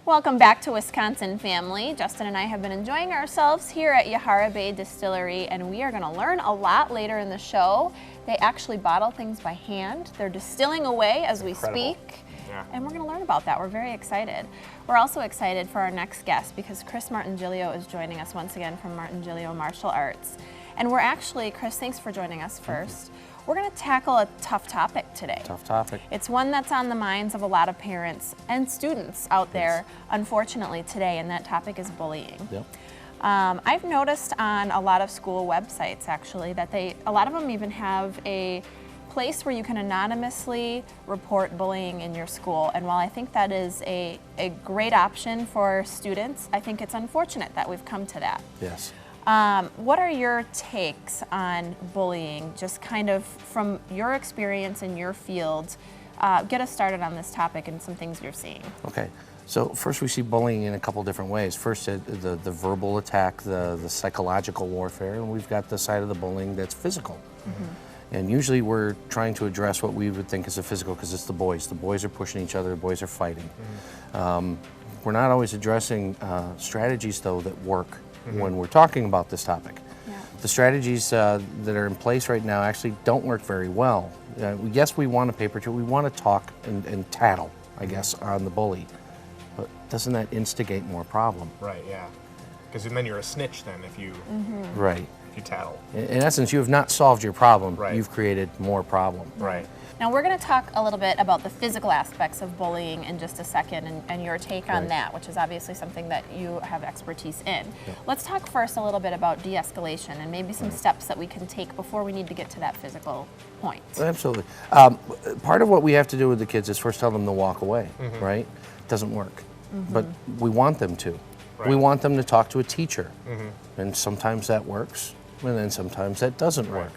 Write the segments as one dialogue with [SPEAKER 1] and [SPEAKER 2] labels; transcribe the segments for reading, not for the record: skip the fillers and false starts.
[SPEAKER 1] Welcome back to Wisconsin Family. Justin and I have been enjoying ourselves here at Yahara Bay Distillery, and we are going to learn a lot later in the show. They actually bottle things by hand. They're distilling away as we speak, and we're going to learn about that. We're very excited. We're also excited for our next guest because Chris Martingilio is joining us once again from Martingilio Martial Arts. And we're actually, Chris, thanks for joining us first. We're going to tackle a tough topic today.
[SPEAKER 2] Tough topic.
[SPEAKER 1] It's one that's on the minds of a lot of parents and students out there, unfortunately, today, and that topic is bullying.
[SPEAKER 2] Yep.
[SPEAKER 1] I've noticed on a lot of school websites, actually, that a lot of them even have a place where you can anonymously report bullying in your school. And while I think that is a great option for students, I think it's unfortunate that we've come to that.
[SPEAKER 2] Yes.
[SPEAKER 1] What are your takes on bullying, just kind of from your experience in your field? Get us started on this topic and some things you're seeing.
[SPEAKER 2] Okay, so first we see bullying in a couple different ways. First, the verbal attack, the psychological warfare, and we've got the side of the bullying that's physical. And usually we're trying to address what we would think is a physical because it's the boys. The boys are pushing each other, the boys are fighting. We're not always addressing strategies, though, that work when we're talking about this topic. The strategies that are in place right now actually don't work very well. Yes, we want a paper trail, we want to talk and tattle, I guess, on the bully, but doesn't that instigate more problem?
[SPEAKER 3] Right, yeah. Because then you're a snitch then if you,
[SPEAKER 2] Right.
[SPEAKER 3] if you tattle.
[SPEAKER 2] In essence, you have not solved your problem,
[SPEAKER 3] Right.
[SPEAKER 2] you've created more problem.
[SPEAKER 3] Right.
[SPEAKER 1] Now we're going to talk a little bit about the physical aspects of bullying in just a second and your take on that, which is obviously something that you have expertise in. Let's talk first a little bit about de-escalation and maybe some steps that we can take before we need to get to that physical point.
[SPEAKER 2] Absolutely. Part of what we have to do with the kids is first tell them to walk away, right? It doesn't work, but we want them to.
[SPEAKER 3] Right.
[SPEAKER 2] We want them to talk to a teacher, and sometimes that works, and then sometimes that doesn't work.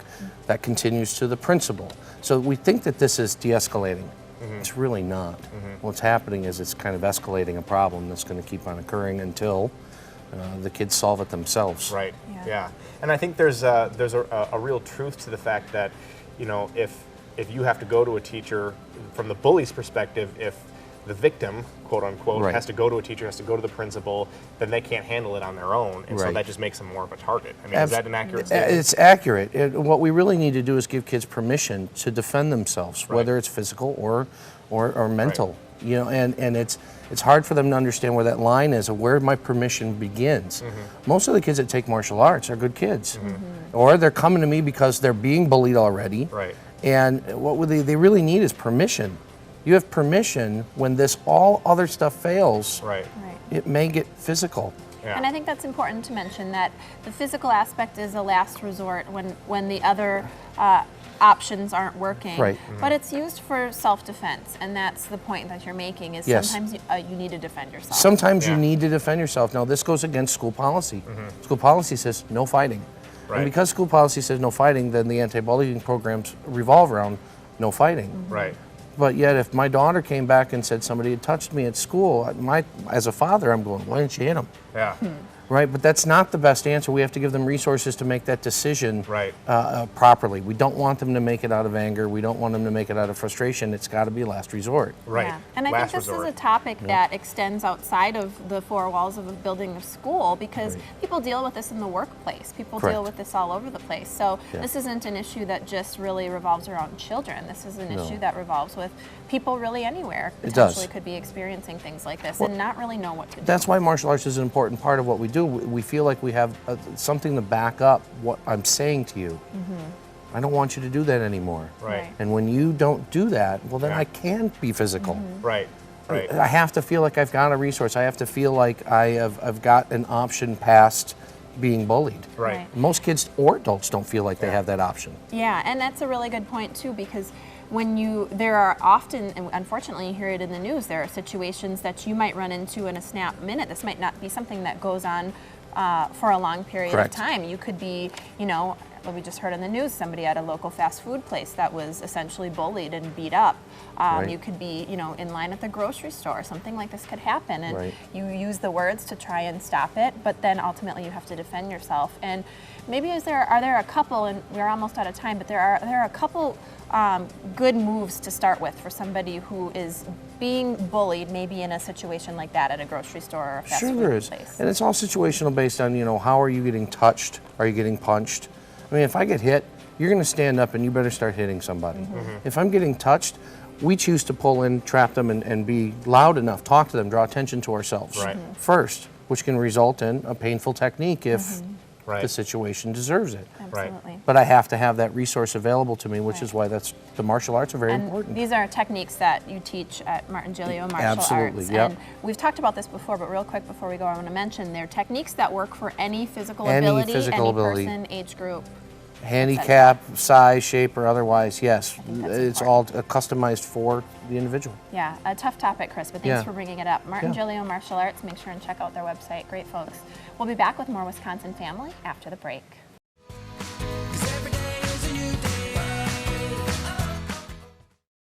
[SPEAKER 2] That continues to the principal. So we think that this is de-escalating. It's really not. What's happening is it's kind of escalating a problem that's going to keep on occurring until the kids solve it themselves.
[SPEAKER 3] Right, yeah. And I think there's a real truth to the fact that, you know, if you have to go to a teacher, from the bully's perspective, if the victim, quote unquote, has to go to a teacher, has to go to the principal, then they can't handle it on their own, and so that just makes them more of a target. I mean, is that an accurate statement?
[SPEAKER 2] It's accurate. What we really need to do is give kids permission to defend themselves, whether it's physical or mental. You know, and it's hard for them to understand where that line is, or where my permission begins. Most of the kids that take martial arts are good kids, or they're coming to me because they're being bullied already.
[SPEAKER 3] Right.
[SPEAKER 2] And what they really need is permission. You have permission when this all other stuff fails.
[SPEAKER 3] Right.
[SPEAKER 2] It may get physical.
[SPEAKER 3] Yeah.
[SPEAKER 1] And I think that's important to mention, that the physical aspect is a last resort when the other options aren't working.
[SPEAKER 2] Right.
[SPEAKER 1] But it's used for self-defense, and that's the point that you're making, is sometimes you need to defend yourself.
[SPEAKER 2] Sometimes you need to defend yourself. Now, this goes against school policy. School policy says no fighting. And because school policy says no fighting, then the anti-bullying programs revolve around no fighting.
[SPEAKER 3] Right.
[SPEAKER 2] But yet, if my daughter came back and said somebody had touched me at school, as a father, I'm going, why didn't you hit him?
[SPEAKER 3] Yeah.
[SPEAKER 2] Right, but that's not the best answer. We have to give them resources to make that decision properly. We don't want them to make it out of anger. We don't want them to make it out of frustration. It's got to be last resort.
[SPEAKER 3] Right.
[SPEAKER 1] Yeah. And I think this is a topic that extends outside of the four walls of a building of school, because people deal with this in the workplace. People deal with this all over the place. So this isn't an issue that just really revolves around children. This is an issue that revolves with people really anywhere. Potentially could be experiencing things like this and not really know what to do.
[SPEAKER 2] That's why martial arts is an important part of what we do. We feel like we have something to back up what I'm saying to you. I don't want you to do that anymore.
[SPEAKER 3] Right.
[SPEAKER 2] And when you don't do that, well, then I can't be physical.
[SPEAKER 3] Right. Right.
[SPEAKER 2] I have to feel like I've got a resource. I have to feel like I've got an option past being bullied.
[SPEAKER 3] Right.
[SPEAKER 2] Most kids or adults don't feel like they have that option.
[SPEAKER 1] Yeah, and that's a really good point too, because there are often, and unfortunately you hear it in the news, there are situations that you might run into in a snap minute. This might not be something that goes on for a long period of time. You could be, you know, what we just heard in the news, somebody at a local fast food place that was essentially bullied and beat up. You could be, you know, in line at the grocery store. Something like this could happen, and you use the words to try and stop it, but then ultimately you have to defend yourself. And maybe are there a couple, and we're almost out of time, but are there a couple good moves to start with for somebody who is being bullied, maybe in a situation like that at a grocery store or a fast
[SPEAKER 2] Sure
[SPEAKER 1] food
[SPEAKER 2] there is.
[SPEAKER 1] place?
[SPEAKER 2] And it's all situational based on, how are you getting touched? Are you getting punched? I mean, if I get hit, you're going to stand up and you better start hitting somebody. If I'm getting touched, we choose to pull in, trap them, and be loud enough, talk to them, draw attention to ourselves first, which can result in a painful technique if the situation deserves it.
[SPEAKER 1] Absolutely.
[SPEAKER 2] But I have to have that resource available to me, which is why the martial arts are very important.
[SPEAKER 1] These are techniques that you teach at Martingilio Martial
[SPEAKER 2] Absolutely,
[SPEAKER 1] Arts.
[SPEAKER 2] yep.
[SPEAKER 1] And we've talked about this before, but real quick before we go, I want to mention they're techniques that work for any physical ability, any person, age group.
[SPEAKER 2] Handicap, size, shape, or otherwise, yes. It's
[SPEAKER 1] important.
[SPEAKER 2] all customized for the individual.
[SPEAKER 1] Yeah, a tough topic, Chris, but thanks
[SPEAKER 2] Yeah.
[SPEAKER 1] for bringing it up. Martingilio Martial Arts, make sure and check out their website. Great folks. We'll be back with more Wisconsin Family after the break.